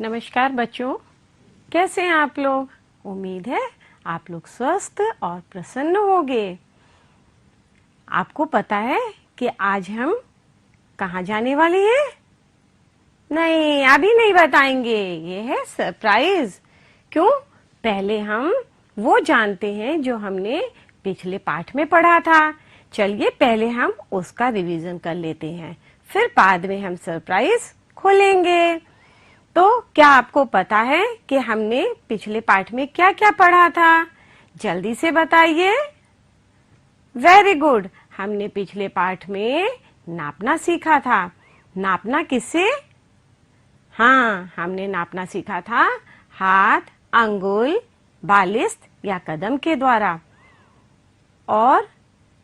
नमस्कार बच्चों, कैसे हैं आप लोग। उम्मीद है आप लोग स्वस्थ और प्रसन्न होंगे। आपको पता है कि आज हम कहाँ जाने वाले हैं? नहीं, अभी नहीं बताएंगे, ये है सरप्राइज। क्यों? पहले हम वो जानते हैं जो हमने पिछले पाठ में पढ़ा था। चलिए पहले हम उसका रिवीजन कर लेते हैं, फिर बाद में हम सरप्राइज खोलेंगे। तो क्या आपको पता है कि हमने पिछले पाठ में क्या क्या पढ़ा था? जल्दी से बताइए। Very good. हमने पिछले पाठ में नापना सीखा था। नापना किससे? हाँ, हमने नापना सीखा था हाथ, अंगुल, बालिस्त या कदम के द्वारा। और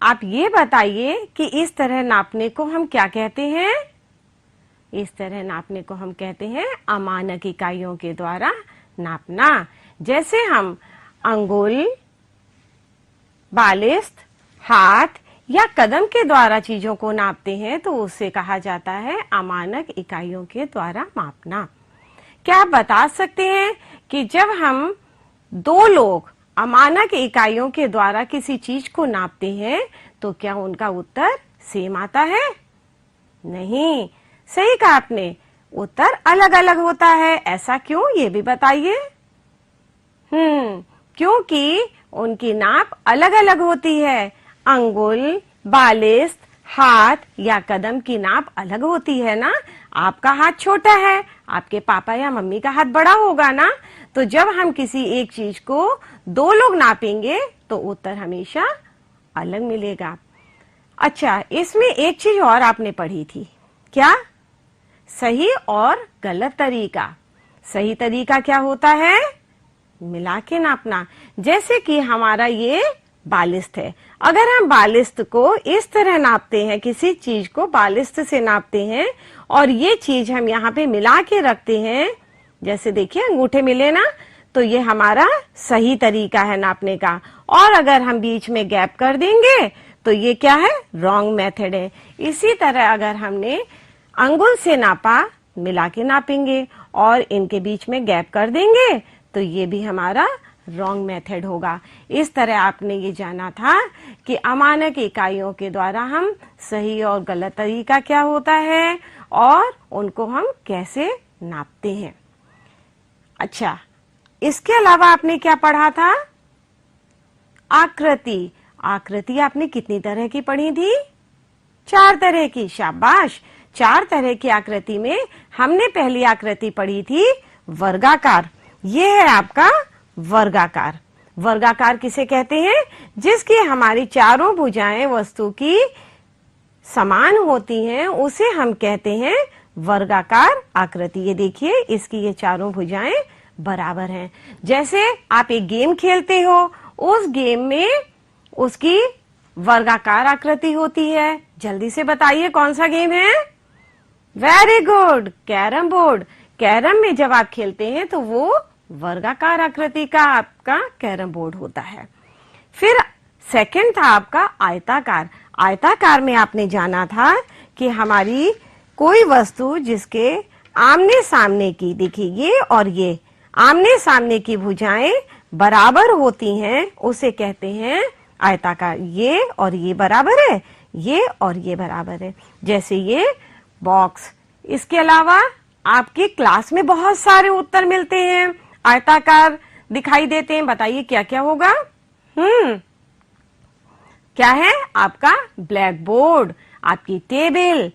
आप ये बताइए कि इस तरह नापने को हम क्या कहते हैं? इस तरह नापने को हम कहते हैं अमानक इकाइयों के द्वारा नापना। जैसे हम अंगुल, बालिस्त, हाथ या कदम के द्वारा चीजों को नापते हैं तो उसे कहा जाता है अमानक इकाइयों के द्वारा मापना। क्या आप बता सकते हैं कि जब हम दो लोग अमानक इकाइयों के द्वारा किसी चीज को नापते हैं तो क्या उनका उत्तर सेम आता है? नहीं, सही कहा आपने, उत्तर अलग अलग होता है। ऐसा क्यों, ये भी बताइए। क्योंकि उनकी नाप अलग अलग होती है। अंगुल, बालिस्त, हाथ या कदम की नाप अलग होती है ना। आपका हाथ छोटा है, आपके पापा या मम्मी का हाथ बड़ा होगा ना। तो जब हम किसी एक चीज को दो लोग नापेंगे तो उत्तर हमेशा अलग मिलेगा। अच्छा, इसमें एक चीज और आपने पढ़ी थी। क्या? सही और गलत तरीका। सही तरीका क्या होता है? मिला के नापना। जैसे कि हमारा ये बालिस्त है, अगर हम बालिस्त को इस तरह नापते हैं, किसी चीज को बालिस्त से नापते हैं और ये चीज हम यहाँ पे मिला के रखते हैं, जैसे देखिए अंगूठे मिले ना, तो ये हमारा सही तरीका है नापने का। और अगर हम बीच में गैप कर देंगे तो ये क्या है? रॉन्ग मेथड है। इसी तरह अगर हमने अंगुल से नापा, मिला के नापेंगे और इनके बीच में गैप कर देंगे तो ये भी हमारा रॉन्ग मेथड होगा। इस तरह आपने ये जाना था कि अमानक इकाइयों के द्वारा हम सही और गलत तरीका क्या होता है और उनको हम कैसे नापते हैं। अच्छा, इसके अलावा आपने क्या पढ़ा था? आकृति। आकृति आपने कितनी तरह की पढ़ी थी? 4 तरह की। शाबाश। 4 तरह की आकृति में हमने पहली आकृति पढ़ी थी वर्गाकार। ये है आपका वर्गाकार। वर्गाकार किसे कहते हैं? जिसकी हमारी चारों भुजाएं वस्तु की समान होती हैं, उसे हम कहते हैं वर्गाकार आकृति। ये देखिए, इसकी ये चारों भुजाएं बराबर हैं। जैसे आप एक गेम खेलते हो, उस गेम में उसकी वर्गाकार आकृति होती है। जल्दी से बताइए कौन सा गेम है? Very good, carrom board. Carrom में जब आप खेलते हैं तो वो वर्गाकार आकृति का आपका कैरम बोर्ड होता है। फिर सेकंड था आपका आयताकार। आयताकार में आपने जाना था कि हमारी कोई वस्तु जिसके आमने सामने की, देखिए ये और ये आमने सामने की भुजाएं बराबर होती हैं, उसे कहते हैं आयताकार। ये और ये बराबर है, ये और ये बराबर है। जैसे ये बॉक्स। इसके अलावा आपकी क्लास में बहुत सारे उत्तर मिलते हैं, आयताकार दिखाई देते हैं। बताइए क्या क्या होगा? क्या है? आपका ब्लैक बोर्ड, आपकी टेबल,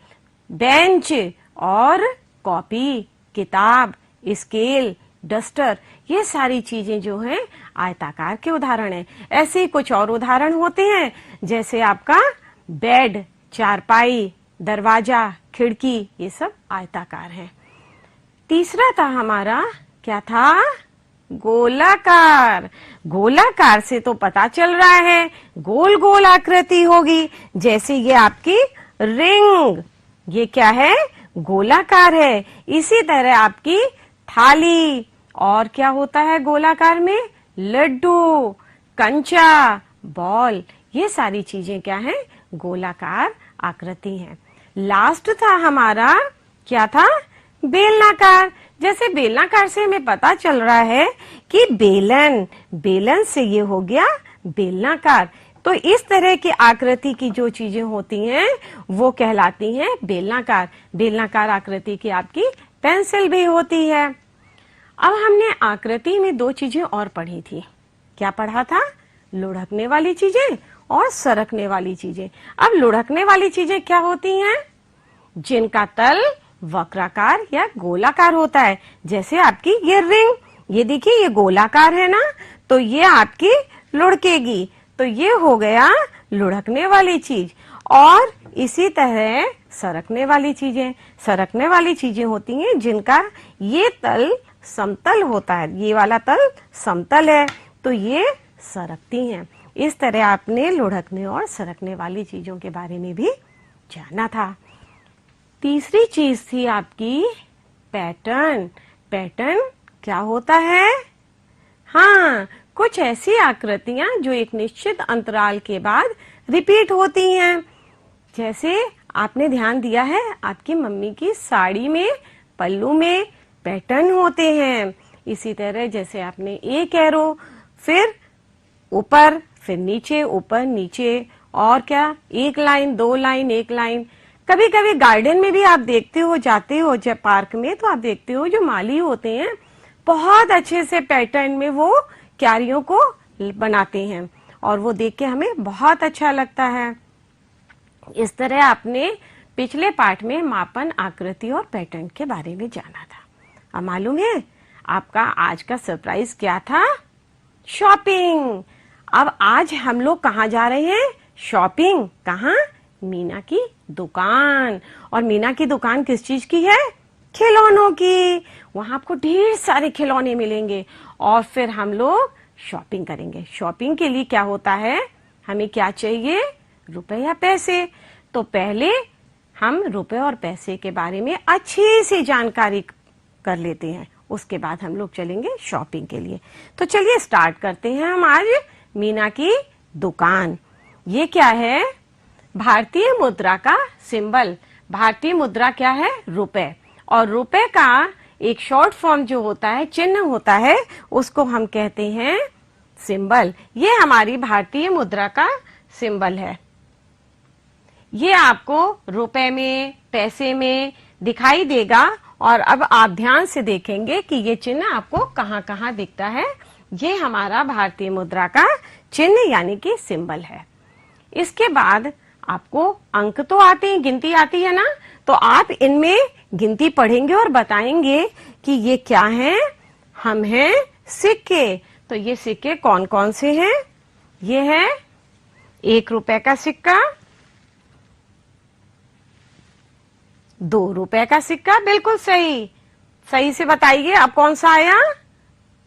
बेंच और कॉपी, किताब, स्केल, डस्टर, ये सारी चीजें जो हैं आयताकार के उदाहरण हैं। ऐसे ही कुछ और उदाहरण होते हैं, जैसे आपका बेड, चारपाई, दरवाजा, खिड़की, ये सब आयताकार है। तीसरा था हमारा, क्या था? गोलाकार। गोलाकार से तो पता चल रहा है गोल गोल आकृति होगी। जैसे ये आपकी रिंग, ये क्या है? गोलाकार है। इसी तरह आपकी थाली, और क्या होता है गोलाकार में? लड्डू, कंचा, बॉल, ये सारी चीजें क्या है? गोलाकार आकृति हैं। लास्ट था हमारा, क्या था? बेलनाकार। जैसे बेलनाकार से हमें पता चल रहा है कि बेलन से ये हो गया बेलनाकार। तो इस तरह की आकृति की जो चीजें होती हैं वो कहलाती हैं बेलनाकार। बेलनाकार आकृति की आपकी पेंसिल भी होती है। अब हमने आकृति में दो चीजें और पढ़ी थी। क्या पढ़ा था? लुढ़कने वाली चीजें और सरकने वाली चीजें। अब लुढ़कने वाली चीजें क्या होती हैं? जिनका तल वक्राकार या गोलाकार होता है। जैसे आपकी ये रिंग, ये देखिए ये गोलाकार है ना, तो ये आपकी लुढ़केगी, तो ये हो गया लुढ़कने वाली चीज। और इसी तरह सरकने वाली चीजें होती हैं जिनका ये तल समतल होता है, ये वाला तल समतल है, तो ये सरकती हैं। इस तरह आपने लुढ़कने और सरकने वाली चीजों के बारे में भी जाना था। तीसरी चीज थी आपकी पैटर्न। पैटर्न क्या होता है? हाँ, कुछ ऐसी आकृतियां जो एक निश्चित अंतराल के बाद रिपीट होती हैं। जैसे आपने ध्यान दिया है आपकी मम्मी की साड़ी में पल्लू में पैटर्न होते हैं। इसी तरह जैसे आपने एक एरो, फिर ऊपर, फिर नीचे, ऊपर नीचे, और क्या, एक लाइन, दो लाइन, एक लाइन। कभी कभी गार्डन में भी आप देखते हो, जाते हो जब पार्क में, तो आप देखते हो जो माली होते हैं बहुत अच्छे से पैटर्न में वो क्यारियों को बनाते हैं और वो देख के हमें बहुत अच्छा लगता है। इस तरह आपने पिछले पाठ में मापन, आकृति और पैटर्न के बारे में जाना था। अब मालूम है आपका आज का सरप्राइज क्या था? शॉपिंग। अब आज हम लोग कहाँ जा रहे हैं? शॉपिंग। कहाँ? मीना की दुकान। और मीना की दुकान किस चीज की है? खिलौनों की। वहां आपको ढेर सारे खिलौने मिलेंगे और फिर हम लोग शॉपिंग करेंगे। शॉपिंग के लिए क्या होता है? हमें क्या चाहिए? रुपए या पैसे। तो पहले हम रुपए और पैसे के बारे में अच्छी सी जानकारी कर लेते हैं, उसके बाद हम लोग चलेंगे शॉपिंग के लिए। तो चलिए स्टार्ट करते हैं हम आज मीना की दुकान। ये क्या है? भारतीय मुद्रा का सिंबल। भारतीय मुद्रा क्या है? रुपए। और रुपए का एक शॉर्ट फॉर्म जो होता है, चिन्ह होता है, उसको हम कहते हैं सिंबल। ये हमारी भारतीय मुद्रा का सिंबल है। ये आपको रुपए में, पैसे में दिखाई देगा और अब आप ध्यान से देखेंगे कि ये चिन्ह आपको कहाँ कहाँ दिखता है। ये हमारा भारतीय मुद्रा का चिन्ह यानी कि सिंबल है। इसके बाद आपको अंक तो आते हैं, गिनती आती है ना, तो आप इनमें गिनती पढ़ेंगे और बताएंगे कि ये क्या हैं? हम हैं सिक्के। तो ये सिक्के कौन कौन से हैं? ये है 1 रुपए का सिक्का, 2 रुपए का सिक्का, बिल्कुल सही, सही से बताइए अब कौन सा आया?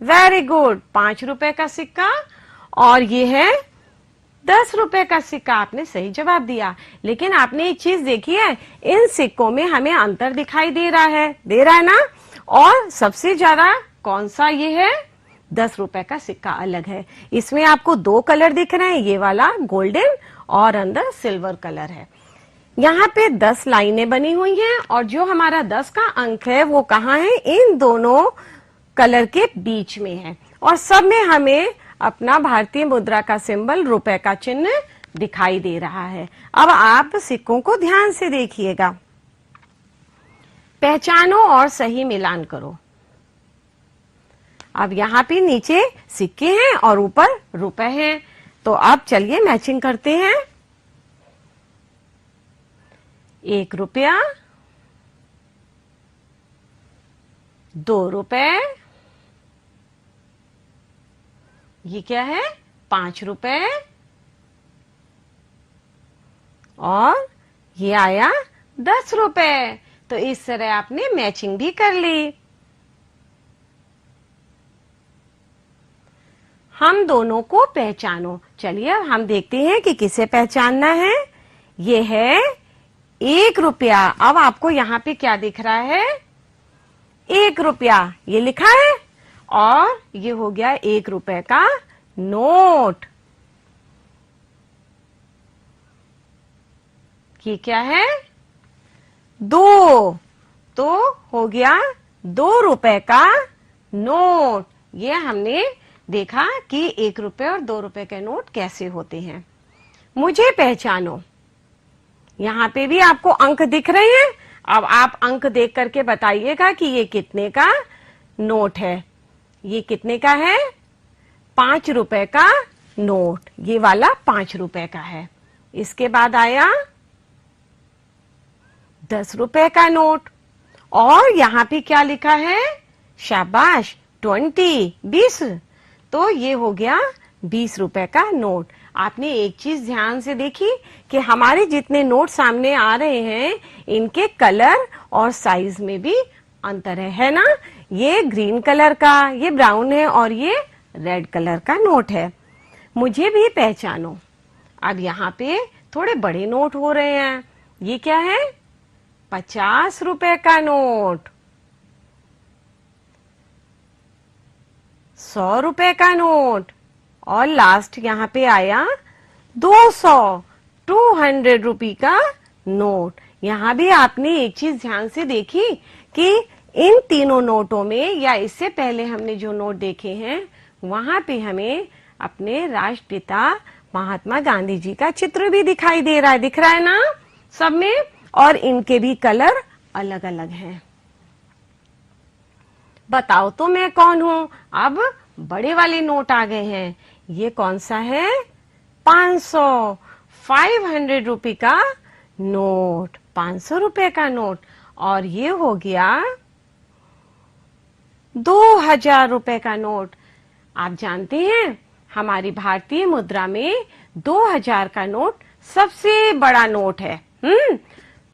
वेरी गुड, 5 रुपए का सिक्का, और ये है 10 रुपए का सिक्का। आपने सही जवाब दिया। लेकिन आपने एक चीज देखी है, इन सिक्कों में हमें अंतर दिखाई दे रहा है ना? और सबसे ज्यादा कौन सा ये है? 10 रुपए का सिक्का अलग है। इसमें आपको 2 कलर दिख रहे हैं, ये वाला गोल्डन और अंदर सिल्वर कलर है। यहाँ पे 10 लाइनें बनी हुई हैं और जो हमारा 10 का अंक है वो कहाँ है? इन दोनों कलर के बीच में है और सब में हमें अपना भारतीय मुद्रा का सिंबल, रुपए का चिन्ह दिखाई दे रहा है। अब आप सिक्कों को ध्यान से देखिएगा, पहचानो और सही मिलान करो। अब यहाँ पे नीचे सिक्के हैं और ऊपर रुपए हैं, तो अब चलिए मैचिंग करते हैं। 1 रुपया, 2 रुपए, ये क्या है? 5 रुपए, और ये आया 10 रुपए। तो इस तरह आपने मैचिंग भी कर ली। हम दोनों को पहचानो। चलिए अब हम देखते हैं कि किसे पहचानना है। ये है 1 रुपया। अब आपको यहाँ पे क्या दिख रहा है? 1 रुपया ये लिखा है और ये हो गया 1 रुपए का नोट। ये क्या है? 2, तो हो गया ₹2 का नोट। ये हमने देखा कि 1 रुपए और 2 रुपए के नोट कैसे होते हैं। मुझे पहचानो। यहाँ पे भी आपको अंक दिख रहे हैं। अब आप अंक देख करके बताइएगा कि ये कितने का नोट है। ये कितने का है? 5 रुपए का नोट। ये वाला 5 रुपए का है। इसके बाद आया 10 रुपए का नोट। और यहाँ पे क्या लिखा है? शाबाश, 20 तो ये हो गया 20 रुपए का नोट। आपने एक चीज ध्यान से देखी कि हमारे जितने नोट सामने आ रहे हैं इनके कलर और साइज में भी अंतर है ना? ये ग्रीन कलर का, ये ब्राउन है और ये रेड कलर का नोट है। मुझे भी पहचानो। अब यहाँ पे थोड़े बड़े नोट हो रहे हैं। ये क्या है? 50 रुपए का नोट, 100 रुपए का नोट और लास्ट यहाँ पे आया 200 रुपए का नोट। यहाँ भी आपने एक चीज ध्यान से देखी कि इन तीनों नोटों में या इससे पहले हमने जो नोट देखे हैं वहां पे हमें अपने राष्ट्रपिता महात्मा गांधी जी का चित्र भी दिखाई दे रहा है। दिख रहा है ना सब में? और इनके भी कलर अलग अलग हैं। बताओ तो मैं कौन हूं? अब बड़े वाले नोट आ गए हैं। ये कौन सा है? 500 रुपए का नोट, 500 रुपए का नोट। और ये हो गया 2000 रुपए का नोट। आप जानते हैं हमारी भारतीय मुद्रा में 2000 का नोट सबसे बड़ा नोट है।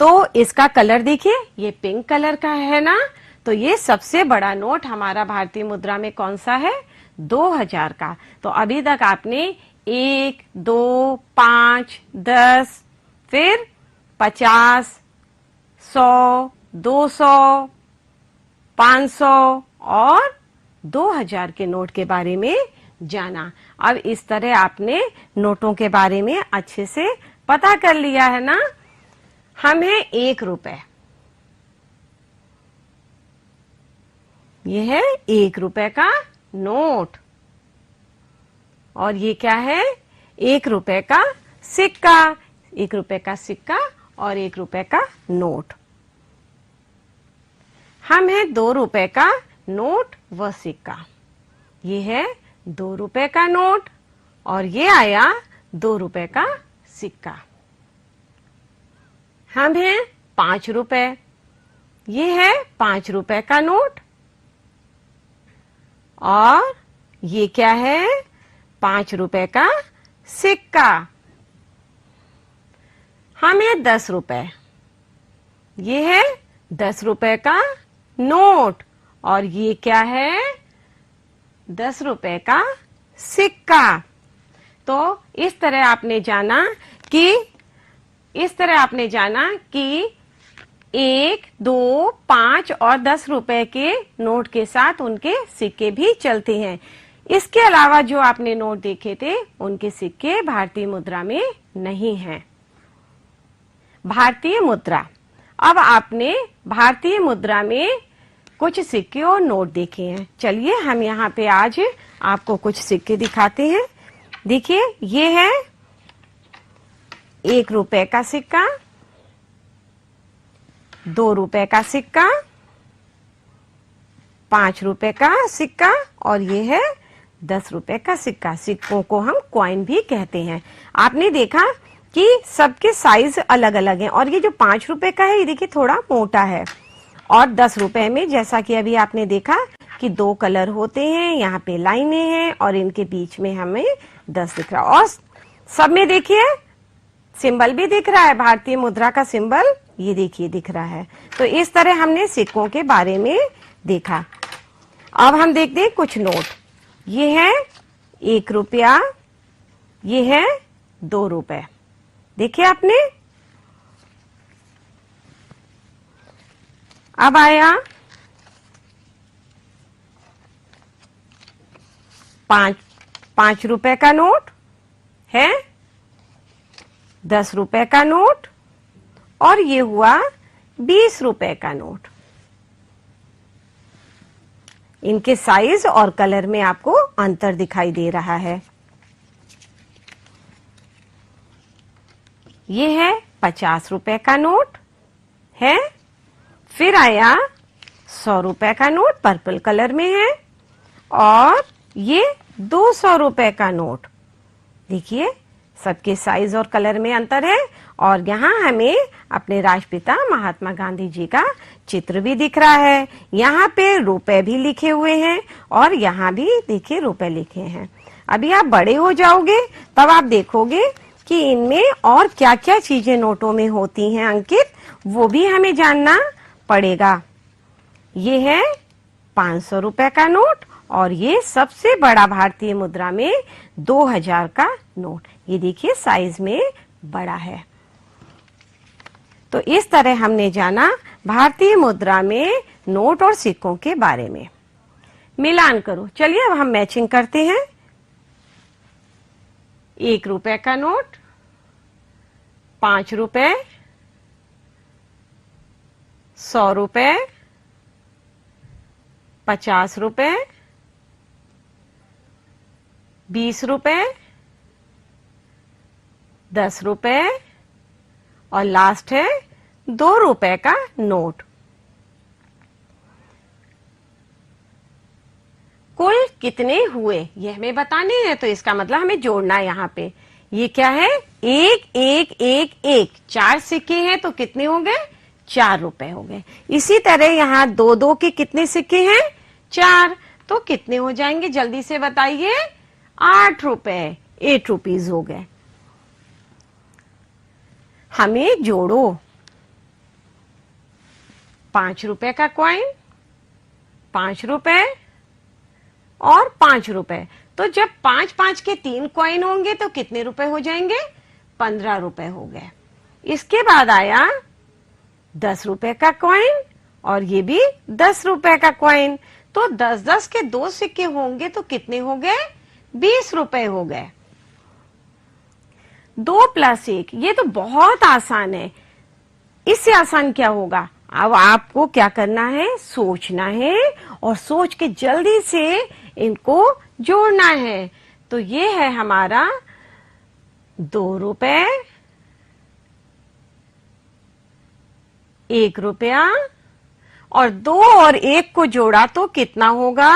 तो इसका कलर देखिए, ये पिंक कलर का है ना? तो ये सबसे बड़ा नोट हमारा भारतीय मुद्रा में कौन सा है? 2000 का। तो अभी तक आपने 1, 2, 5, 10, फिर 50, 100, 200, 500 और 2000 के नोट के बारे में जाना। अब इस तरह आपने नोटों के बारे में अच्छे से पता कर लिया है ना? हम है 1 रुपए। ये है 1 रुपए का नोट। और ये क्या है? 1 रुपए का सिक्का। 1 रुपए का सिक्का और 1 रुपए का नोट। हम है 2 रुपए का नोट व सिक्का। ये है 2 रुपए का नोट और ये आया 2 रुपए का सिक्का। हम हैं 5 रुपए। ये है 5 रुपए का नोट और ये क्या है? 5 रुपए का सिक्का। हम है 10 रुपए। ये है 10 रुपए का नोट और ये क्या है? 10 रुपए का सिक्का। तो इस तरह आपने जाना कि 1, 2, 5 और 10 रुपए के नोट के साथ उनके सिक्के भी चलते हैं। इसके अलावा जो आपने नोट देखे थे उनके सिक्के भारतीय मुद्रा में नहीं हैं। भारतीय मुद्रा। अब आपने भारतीय मुद्रा में कुछ सिक्के और नोट देखे हैं। चलिए हम यहाँ पे आज आपको कुछ सिक्के दिखाते हैं। देखिए, ये है 1 रुपए का सिक्का, 2 रुपए का सिक्का, 5 रुपए का सिक्का और ये है 10 रुपए का सिक्का। सिक्कों को हम कॉइन भी कहते हैं। आपने देखा कि सबके साइज अलग अलग हैं और ये जो 5 रुपए का है ये देखिए थोड़ा मोटा है और 10 रुपए में जैसा कि अभी आपने देखा कि 2 कलर होते हैं, यहाँ पे लाइनें हैं और इनके बीच में हमें 10 दिख रहा। और सब में देखिए सिंबल भी दिख रहा है, भारतीय मुद्रा का सिंबल ये देखिए दिख रहा है। तो इस तरह हमने सिक्कों के बारे में देखा। अब हम देखते हैं कुछ नोट। ये है 1 रुपया, ये है 2 रुपए। देखिए आपने। अब आया 5 रुपए का नोट है, 10 रुपए का नोट और ये हुआ 20 रुपए का नोट। इनके साइज और कलर में आपको अंतर दिखाई दे रहा है। ये है 50 रुपए का नोट है। फिर आया 100 रुपए का नोट, पर्पल कलर में है। और ये 200 रुपए का नोट, देखिए सबके साइज और कलर में अंतर है। और यहाँ हमें अपने राष्ट्रपिता महात्मा गांधी जी का चित्र भी दिख रहा है। यहाँ पे रुपए भी लिखे हुए हैं और यहाँ भी देखिए रुपए लिखे हैं। अभी आप बड़े हो जाओगे तब आप देखोगे कि इनमें और क्या क्या चीजें नोटों में होती हैं अंकित, वो भी हमें जानना पड़ेगा। ये है 500 रुपए का नोट और ये सबसे बड़ा भारतीय मुद्रा में 2000 का नोट। ये देखिए साइज में बड़ा है। तो इस तरह हमने जाना भारतीय मुद्रा में नोट और सिक्कों के बारे में। मिलान करो। चलिए अब हम मैचिंग करते हैं। 1 रुपए का नोट, 5 रुपए, 100 रुपए, 50 रुपए, 20 रुपए, 10 रुपए और लास्ट है 2 रुपए का नोट। कुल कितने हुए ये हमें बताने हैं, तो इसका मतलब हमें जोड़ना है। यहाँ पे ये क्या है, 1 1 1 1, 4 सिक्के हैं तो कितने हो गए, 4 रुपए हो गए। इसी तरह यहाँ 2 2 के कितने सिक्के हैं, 4, तो कितने हो जाएंगे जल्दी से बताइए, 8 रुपए, 8 रुपीज हो गए। हमें जोड़ो 5 रुपए का कॉइन, 5 रुपए और 5 रुपए। तो जब 5 5 के 3 कॉइन होंगे तो कितने रुपए हो जाएंगे, 15 रुपए हो गए। इसके बाद आया 10 रुपए का कॉइन और ये भी 10 रुपए का कॉइन। तो 10 10 के 2 सिक्के होंगे तो कितने हो गए, 20 रुपए हो गए। 2 + 1, ये तो बहुत आसान है। इससे आसान क्या होगा, अब आपको क्या करना है, सोचना है और सोच के जल्दी से इनको जोड़ना है। तो ये है हमारा 2 रुपए, 1 रुपया और 2 और 1 को जोड़ा तो कितना होगा,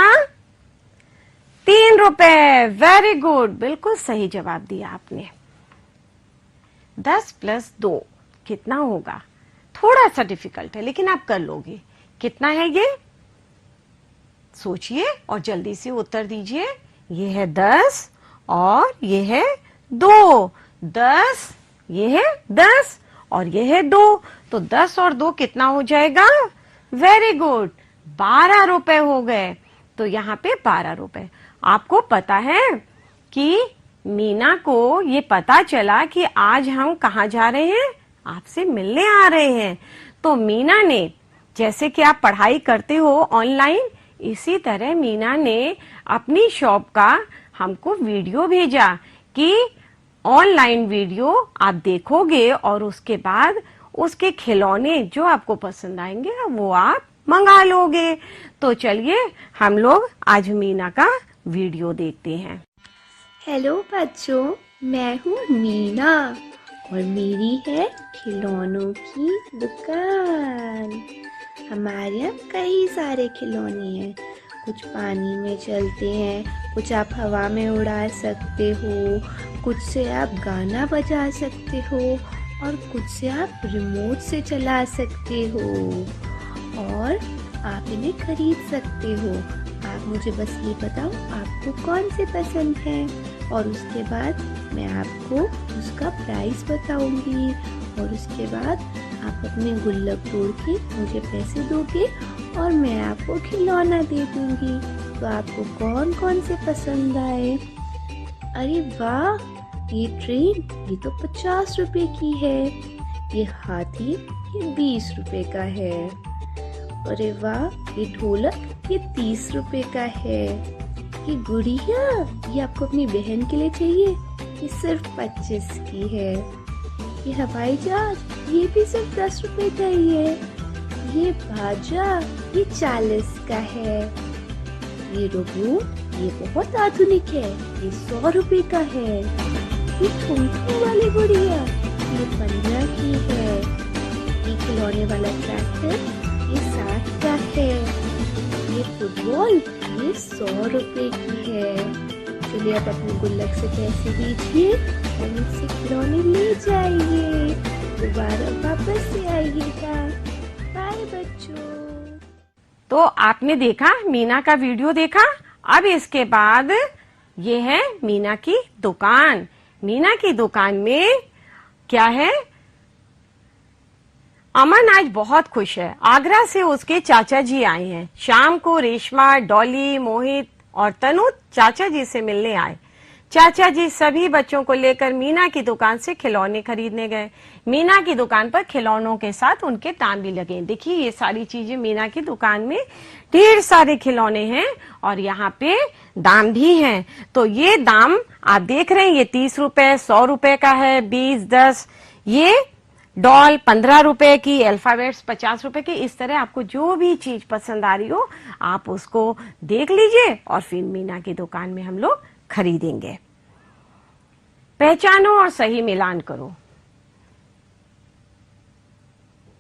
3 रुपए। वेरी गुड, बिल्कुल सही जवाब दिया आपने। 10 + 2 कितना होगा, थोड़ा सा डिफिकल्ट है लेकिन आप कर लोगे। कितना है ये, सोचिए और जल्दी से उत्तर दीजिए। ये है 10 और ये है 2। 10, ये है 10 और ये है 2, तो 10 और 2 कितना हो जाएगा, वेरी गुड, 12 रुपए हो गए। तो यहाँ पे 12 रुपए। आपको पता है कि मीना को ये पता चला कि आज हम कहाँ जा रहे हैं, आपसे मिलने आ रहे हैं। तो मीना ने, जैसे कि आप पढ़ाई करते हो ऑनलाइन, इसी तरह मीना ने अपनी शॉप का हमको वीडियो भेजा कि ऑनलाइन वीडियो आप देखोगे और उसके बाद उसके खिलौने जो आपको पसंद आएंगे वो आप मंगा लोगे। तो चलिए हम लोग आज मीना का वीडियो देखते हैं। हेलो बच्चों, मैं हूँ मीना और मेरी है खिलौनों की दुकान। हमारे यहाँ कई सारे खिलौने हैं। कुछ पानी में चलते हैं, कुछ आप हवा में उड़ा सकते हो, कुछ से आप गाना बजा सकते हो और कुछ से आप रिमोट से चला सकते हो और आप इन्हें खरीद सकते हो। आप मुझे बस ये बताओ आपको कौन से पसंद है और उसके बाद मैं आपको उसका प्राइस बताऊंगी और उसके बाद आप अपने गुल्लक तोड़ के मुझे पैसे दोगे और मैं आपको खिलौना दे दूंगी। तो आपको कौन कौन से पसंद आए? अरे वाह, ये ट्रेन ये तो 50 रुपए की है, ये हाथी ये 20 रुपए का है, अरे वाह ये ढोलक ये 30 रुपए का है, ये गुड़िया ये आपको अपनी बहन के लिए चाहिए, ये सिर्फ 25 की है, ये हवाई जहाज ये भी सिर्फ 10 रुपए का ही है, ये बाजा ये 40 का है, ये रोबोट ये बहुत आधुनिक है, ये 100 रुपए का है। ये ठुमठुम वाली गुड़िया ये 15 की है। ये खिलौने वाला ट्रैक्टर ये 60 का है। ये फुटबॉल ये 100 रुपए की है। चलिए आप अपने गुल्लक से पैसे दीजिए और मुझसे खिलौने ले जाइए। दोबारा वापस से आइएगा। बाय बच्चों। तो आपने देखा, मीना का वीडियो देखा। अब इसके बाद ये है मीना की दुकान। मीना की दुकान में क्या है? अमन आज बहुत खुश है। आगरा से उसके चाचा जी आए हैं। शाम को रेशमा, डॉली, मोहित और तनु चाचा जी से मिलने आए। चाचा जी सभी बच्चों को लेकर मीना की दुकान से खिलौने खरीदने गए। मीना की दुकान पर खिलौनों के साथ उनके दाम भी लगे। देखिए ये सारी चीजें मीना की दुकान में ढेर सारे खिलौने हैं और यहाँ पे दाम भी हैं। तो ये दाम आप देख रहे हैं, ये 30 रुपए, 100 रुपए का है, 20, 10, ये डॉल 15 रुपए की, अल्फाबेट्स 50 रुपए की। इस तरह आपको जो भी चीज पसंद आ रही हो आप उसको देख लीजिए और फिर मीना की दुकान में हम लोग खरीदेंगे। पहचानो और सही मिलान करो।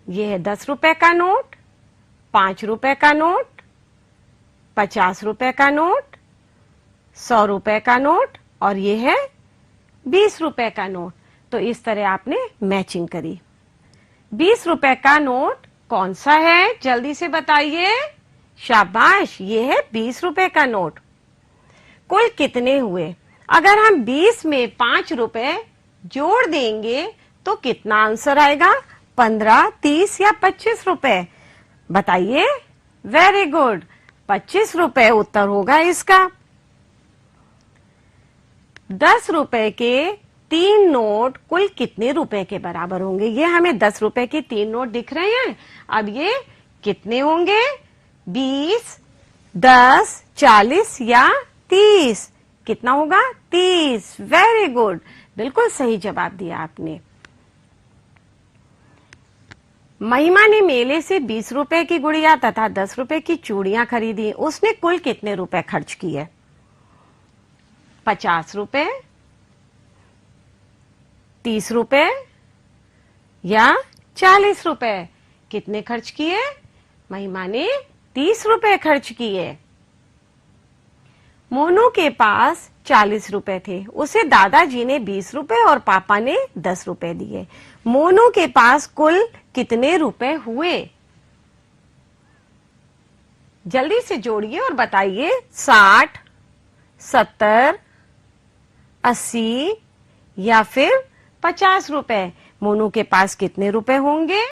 ये है 10 रुपए का नोट, 5 रुपए का नोट, 50 रुपए का नोट, 100 रुपए का नोट और ये है 20 रुपए का नोट। तो इस तरह आपने मैचिंग करी। 20 रुपए का नोट कौन सा है? जल्दी से बताइए। शाबाश, ये है 20 रुपए का नोट। कुल कितने हुए? अगर हम 20 में 5 रुपए जोड़ देंगे तो कितना आंसर आएगा? 15, 30 या 25 रुपए? बताइए। वेरी गुड, 25 रुपए उत्तर होगा इसका। 10 रुपए के 3 नोट कुल कितने रुपए के बराबर होंगे? ये हमें 10 रुपए के 3 नोट दिख रहे हैं। अब ये कितने होंगे? 20, 10, 40 या 30? कितना होगा? 30। वेरी गुड, बिल्कुल सही जवाब दिया आपने। महिमा ने मेले से 20 रुपए की गुड़िया तथा 10 रुपए की चूड़ियां खरीदी। उसने कुल कितने रुपए खर्च किए? 50 रुपए, 30 रुपए या 40 रुपए? कितने खर्च किए? महिमा ने 30 रुपए खर्च किए। मोनू के पास 40 रुपए थे। उसे दादाजी ने 20 रुपए और पापा ने 10 रुपए दिए। मोनू के पास कुल कितने रुपए हुए? जल्दी से जोड़िए और बताइए। 60, 70, 80 या फिर 50 रुपए? मोनू के पास कितने रुपए होंगे?